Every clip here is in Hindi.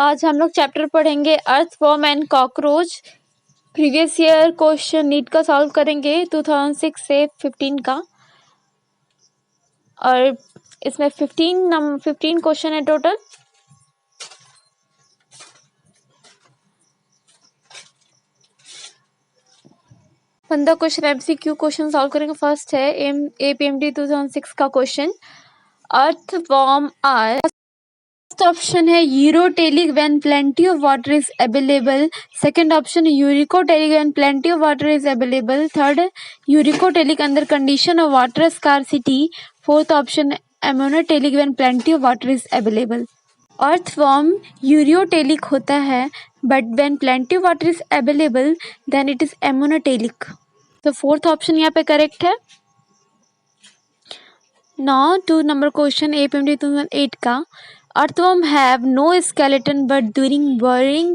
आज हम लोग चैप्टर पढ़ेंगे earthworm and cockroach. Previous year question NEET का सॉल्व करेंगे 2006 से 15 का, और इसमें 15 क्वेश्चन है टोटल। पंद्रह क्वेश्चन एमसीक्यू क्वेश्चन सॉल्व करेंगे। फर्स्ट है एपीएमटी 2006 का question, earthworm are. First option है ureotelic when plenty of water is available. Second option है uricotelic when plenty of water is available. Third है uricotelic under condition of water scarcity. Fourth option है ammonotelic when plenty of water is available. Earthworm ureotelic होता है, but when plenty of water is available then it is एमोनोटेलिक। तो फोर्थ ऑप्शन यहाँ पे करेक्ट है। नाउ टू नंबर क्वेश्चन एपीएमटी 2008 का, earthworm have no skeleton, but during burrowing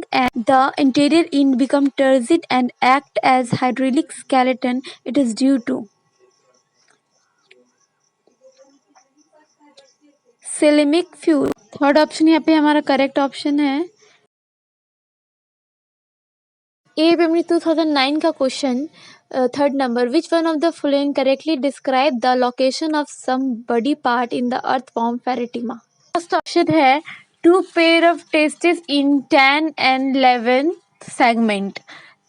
the interior end become turgid and act as hydraulic skeleton. It is due to ceramic fuel. Third option यहाँ पे हमारा करेक्ट ऑप्शन है। एपीएमटी 2009 का question, third number, which one of the following correctly describe the location of some body part in the earthworm Pheretima. First option है two pair of testis in 10 and 11 segment.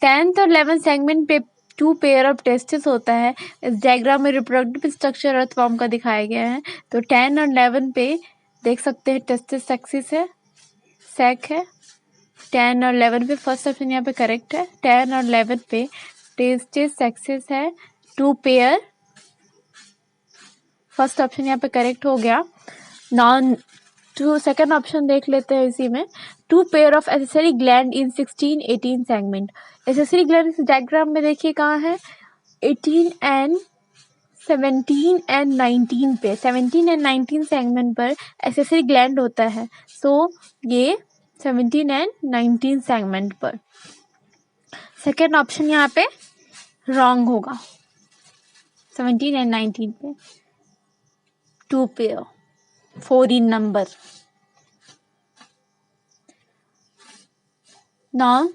10th और 11th सेगमेंट पे टू पेयर ऑफ टेस्टिस होता है। इस डायग्राम में रिप्रोडक्टिव स्ट्रक्चर अर्थवर्म का दिखाया गया है। तो 10 और 11 पे देख सकते हैं टेस्टिस सेक्सिस है, सैक है। 10 और 11 पे फर्स्ट ऑप्शन यहाँ पे करेक्ट है। 10 और 11 पे टेस्टिस सेक्सिस है, टू पेयर। फर्स्ट ऑप्शन यहाँ पे करेक्ट हो गया। नाउ टू सेकंड ऑप्शन देख लेते हैं इसी में, two pair of accessory gland in 16-18 segment. Accessory gland इस डायग्राम में देखिए कहाँ है, 18 and 17 and 19 पे। 17 and 19 सेगमेंट पर एसेसरी ग्लैंड होता है। सो ये 17 and 19 सेगमेंट पर। सेकेंड ऑप्शन यहाँ पे रॉन्ग होगा। 17 and 19 पे two pair, 4 in number. Now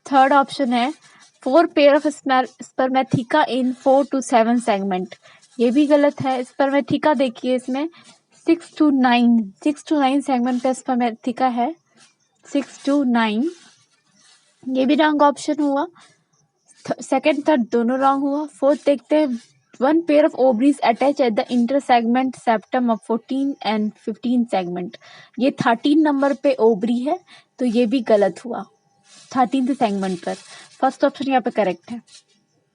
third option है 4 pair of spermatheca in 4 to 7 segment. ये भी गलत है। स्पर्मेथिका देखिए इसमें 6 to 9 सेगमेंट पे स्पर्मेथिका है, 6 to 9। ये भी रॉन्ग ऑप्शन हुआ। सेकेंड थर्ड दोनों रॉन्ग हुआ। फोर्थ देखते हैं, 1 pair of ovaries attach at the inter segment septum of 14 and 15 segment. ये 13 नंबर पे ओवरी है, तो ये भी गलत हुआ 13th सेगमेंट पर। फर्स्ट ऑप्शन यहाँ पे करेक्ट है।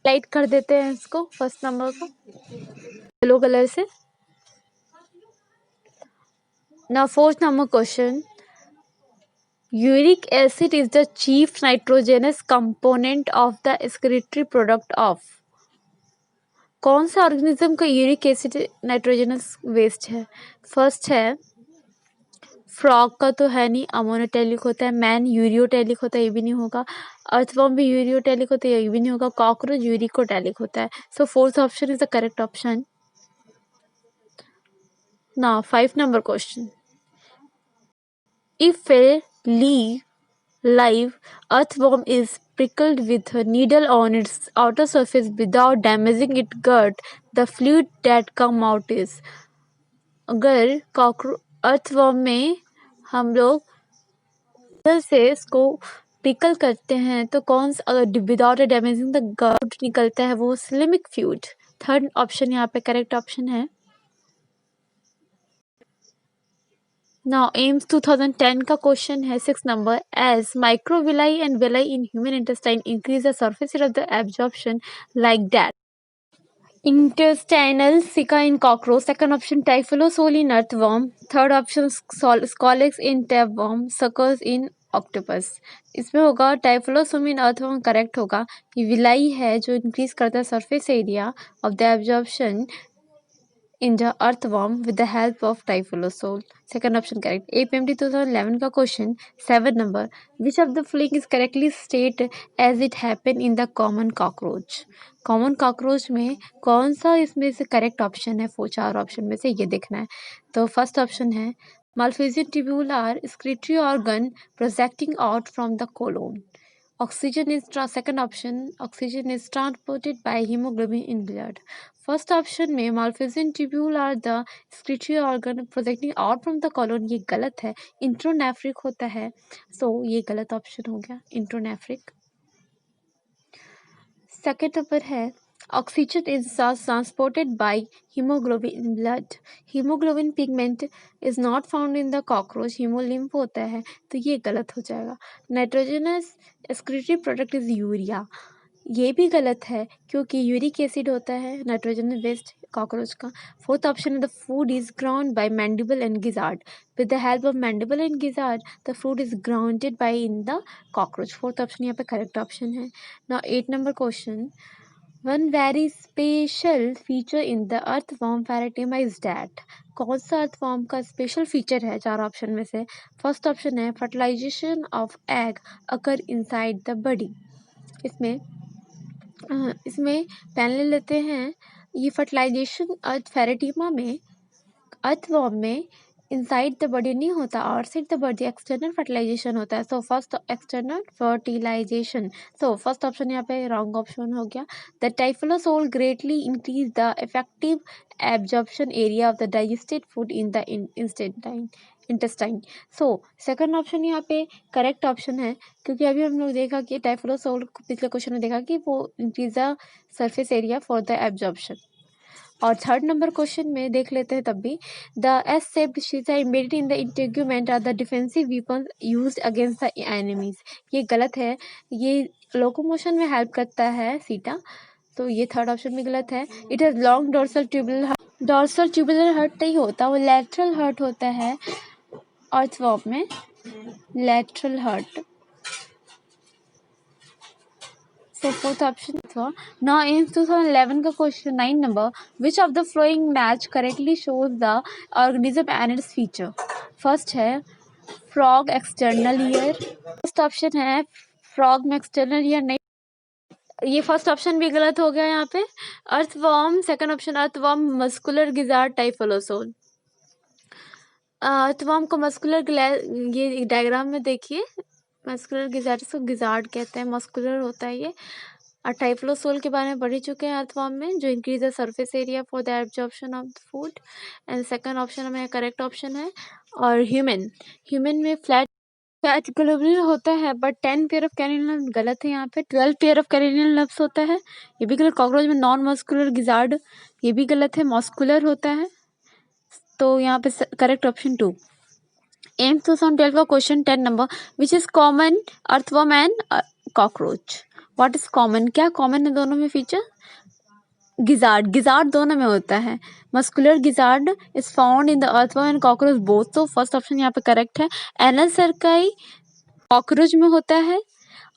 लाइट कर देते हैं इसको, फर्स्ट नंबर को येलो कलर से। Now fourth number question, uric acid is the chief nitrogenous component of the excretory product of. कौन सा ऑर्गेनिज्म का यूरिक एसिड नाइट्रोजनस वेस्ट है? फर्स्ट है फ्रॉग का तो है नहीं, अमोनोटेलिक होता है। मैन यूरियोटेलिक होता है, ये भी नहीं होगा। अर्थवर्म भी यूरियोटेलिक होता है, ये भी नहीं होगा। कॉकरोच यूरिकोटेलिक होता है। So fourth option is the correct option. Now 5 number question, if a live earthworm is prickled with a needle on its outer surface without damaging its gut, the fluid that come out is। अगर अर्थवर्म में हम लोग से इसको पिकल करते हैं तो कौन सा, अगर विदाउट डैमेजिंग द गट निकलता है, वो सिलेमिक फ्लूइड। थर्ड ऑप्शन यहाँ पे करेक्ट ऑप्शन है। नाउ एम्स 2010 का क्वेश्चन है 6 number, as microvilli and villi in human intestine increase the surface area of the absorption like that. Intestinal caeca in cockroach. Second option typhlosole in earthworm. Third option scolex in tapeworm, suckers in octopus. इसमें होगा टाइफिलोसोम इन अर्थवर्म करेक्ट होगा। ये विलाई है जो इंक्रीज करता है surface area of the absorption in the earthworm with the help of typhlosorol. Second option correct. APMT 2011 का question 7 number, which of the following is correctly stated as it happened in the common cockroach? Common cockroach में कौन सा इसमें से करेक्ट ऑप्शन है? 4 ऑप्शन में से ये देखना है। तो फर्स्ट ऑप्शन है Malphizian tubule are excretory organ projecting out from the colon. Second option, oxygen is transported by hemoglobin in blood. First option में Malpighian tubule are the excretory organ projecting out from the colon, ये गलत है, इंट्रोनेफ्रिक होता है, सो ये गलत ऑप्शन हो गया इंट्रोनेफ्रिक। सेकेंड नंबर है oxygen is transported by haemoglobin in blood. Haemoglobin pigment is not found in the cockroach, haemolymph होता है, तो ये गलत हो जाएगा। Nitrogenous excretory product is urea, ये भी गलत है क्योंकि यूरिक एसिड होता है नाइट्रोजन बेस्ड कॉकरोच का। फोर्थ ऑप्शन है the food is ground by mandible and gizzard, with the help of mandible and gizzard the food is grounded by in the cockroach. Fourth option यहाँ पे करेक्ट ऑप्शन है। Now 8 number question, one very special feature in the earthworm Pheretima is that. कौन सा अर्थवॉर्म का स्पेशल फीचर है चार ऑप्शन में से? फर्स्ट ऑप्शन है fertilization of egg occur inside the body. इसमें पेन ले लेते हैं। ये फर्टिलाइजेशन पैराटीमा में अर्थवॉर्म में इनसाइड द बॉडी नहीं होता, outside the body external fertilization होता है। So first external fertilization, so first option यहाँ पे रॉन्ग ऑप्शन हो गया। The typhlosole greatly increase the effective absorption area of the digested food in the intestine. So second option यहाँ पे करेक्ट ऑप्शन है, क्योंकि अभी हम लोग देखा कि टाइफलोसोल पिछले क्वेश्चन में देखा कि वो increase the surface area for the absorption. और थर्ड नंबर क्वेश्चन में देख लेते हैं तब भी, the S shaped setae embedded in the integument are the defensive weapon used against the enemies, ये गलत है। ये लोकोमोशन में हेल्प करता है सीटा, तो ये थर्ड ऑप्शन में गलत है। It has long dorsal tubular heart नहीं होता, वो लैटरल हर्ट होता है अर्थवॉर्म में, lateral heart. So fourth option था। Now in 2011 का क्वेश्चन 9 नंबर, which of the following match correctly shows the organism and its feature? First है frog external ear, first option है फ्रॉग में एक्सटर्नल ईयर नहीं, ये फर्स्ट ऑप्शन भी गलत हो गया यहाँ पे। Earthworm second option, earthworm muscular gizzard typhlosole. Earthworm को मस्कुलर, ये डायग्राम में देखिए, मस्कुलर गिजार्ड, इसको गिजार्ड कहते हैं, मस्कुलर होता है ये। और टाइफलोसोल के बारे में पढ़ ही चुके हैं अर्थवॉर्म में, जो increase the surface area for the absorption of the food, and second option में करेक्ट ऑप्शन है। और ह्यूमन में फ्लैट ग्लोब्यूल होता है, बट 10 पेयर ऑफ कैनिनल गलत है यहाँ पे, 12 पेयर ऑफ कैनिनल नर्व्स होता है, ये भी गलत। कॉकरोच में नॉन मस्कुलर गिजार्ड, ये भी गलत है, मस्कुलर होता है, तो यहाँ पे करेक्ट ऑप्शन 2। एम्स 2012 का question 10 number, which is common earthworm and cockroach. What is common, क्या कॉमन है दोनों में फीचर? गिजार्ड दोनों में होता है। Muscular gizzard is found in the earthworm and cockroach both, तो फर्स्ट ऑप्शन यहाँ पे करेक्ट है। एनल सर्काई कॉकरोच में होता है,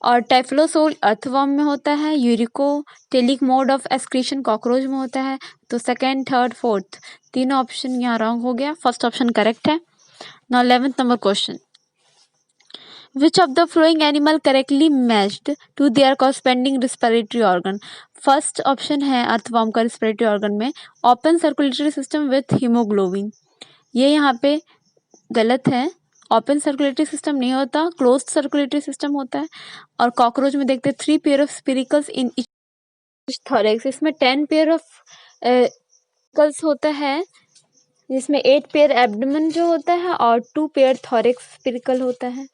और टेफ्लोसोल अर्थवॉर्म में होता है। Uricotelic mode of excretion cockroach में होता है। तो सेकेंड, थर्ड, फोर्थ तीनों ऑप्शन यहाँ रॉन्ग हो गया, फर्स्ट ऑप्शन करेक्ट है। Now 11th number question, which of the following animal correctly matched to their corresponding respiratory organ? First option है अर्थवॉर्म का रेस्पिरेटरी ऑर्गन में open circulatory system with haemoglobin, ये यहाँ पे गलत है। ओपन सर्कुलेटरी सिस्टम नहीं होता, क्लोज्ड सर्कुलेटरी सिस्टम होता है। और कॉकरोच में देखते 3 pair of spiracles in each thorax, इसमें 10 पेयर ऑफ स्पिरिकल्स होता है, जिसमें 8 पेयर एब्डोमेन जो होता है और 2 पेयर थोरैक्स स्पिरिकल होता है,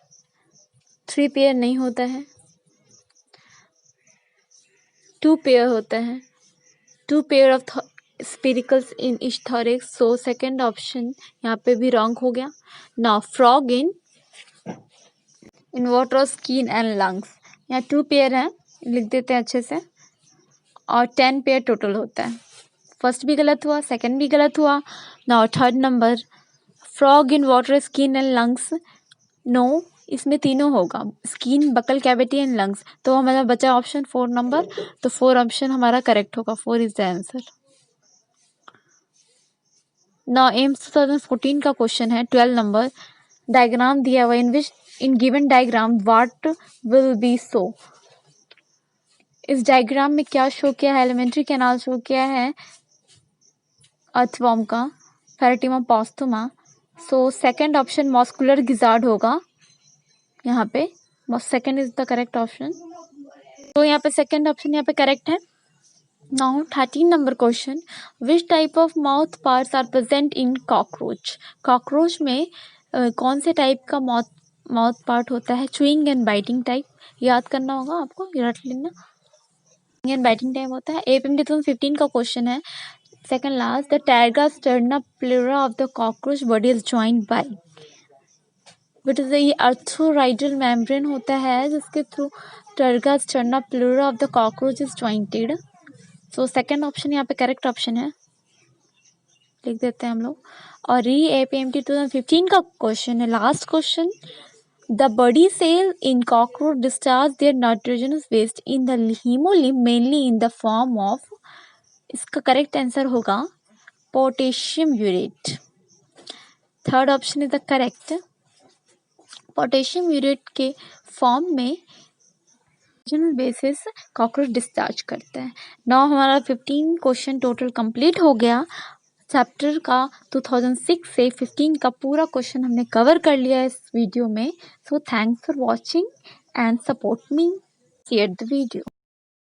3 पेयर नहीं होता है, 2 पेयर होता है, 2 pair of spiracles in each thorax. So second option यहाँ पे भी रॉन्ग हो गया। Now frog in water, skin and lungs, यहाँ 2 पेयर है, लिख देते हैं अच्छे से, और 10 पेयर टोटल होता है। फर्स्ट भी गलत हुआ, सेकंड भी गलत हुआ। Now third number, frog in water, skin and lungs, no, इसमें तीनों होगा, skin, buccal cavity and lungs, तो हमारा बचा ऑप्शन 4 नंबर, तो 4 ऑप्शन हमारा करेक्ट होगा, 4 is the answer. Now AIIMS 2014 का क्वेश्चन है 12 नंबर, डायग्राम दिया हुआ, in which in given diagram what will be so. इस डायग्राम में क्या शो किया है? एलिमेंट्री कैनाल शो किया है अर्थवॉर्म का, Pheretima posthuma, so second option muscular gizzard होगा यहाँ पे। Second is the correct option. तो यहाँ पे सेकंड ऑप्शन यहाँ पे करेक्ट है। Now 13 number question, which type of mouth parts are present in cockroach. Cockroach में कौन से टाइप का माउथ पार्ट होता है? च्यूइंग एंड बाइटिंग टाइप, याद करना होगा आपको, रट लेना। एंड बाइटिंग टाइप होता है। APMT 2015 का क्वेश्चन है, second last, the tiger sterna pleura of the cockroach body is joined bye. But ये अर्थोराइडल मेम्ब्रेन होता है जिसके through टर्गा sterna pleura of the cockroach is jointed. So second option यहाँ पे करेक्ट ऑप्शन है, लिख देते हैं हम लोग। और ये APMT 2015 का क्वेश्चन है, last question, the body cell in cockroach discharge their nitrogenous waste in the haemolymph mainly in the form of. इसका करेक्ट आंसर होगा potassium urate. Third option is the correct. Potassium urate के फॉर्म में बेसिस कॉकरोच डिस्चार्ज करते हैं। नाउ हमारा 15 क्वेश्चन टोटल कंप्लीट हो गया। चैप्टर का 2006 से 15 का पूरा क्वेश्चन हमने कवर कर लिया इस वीडियो में। So thanks for watching and support me, share the video.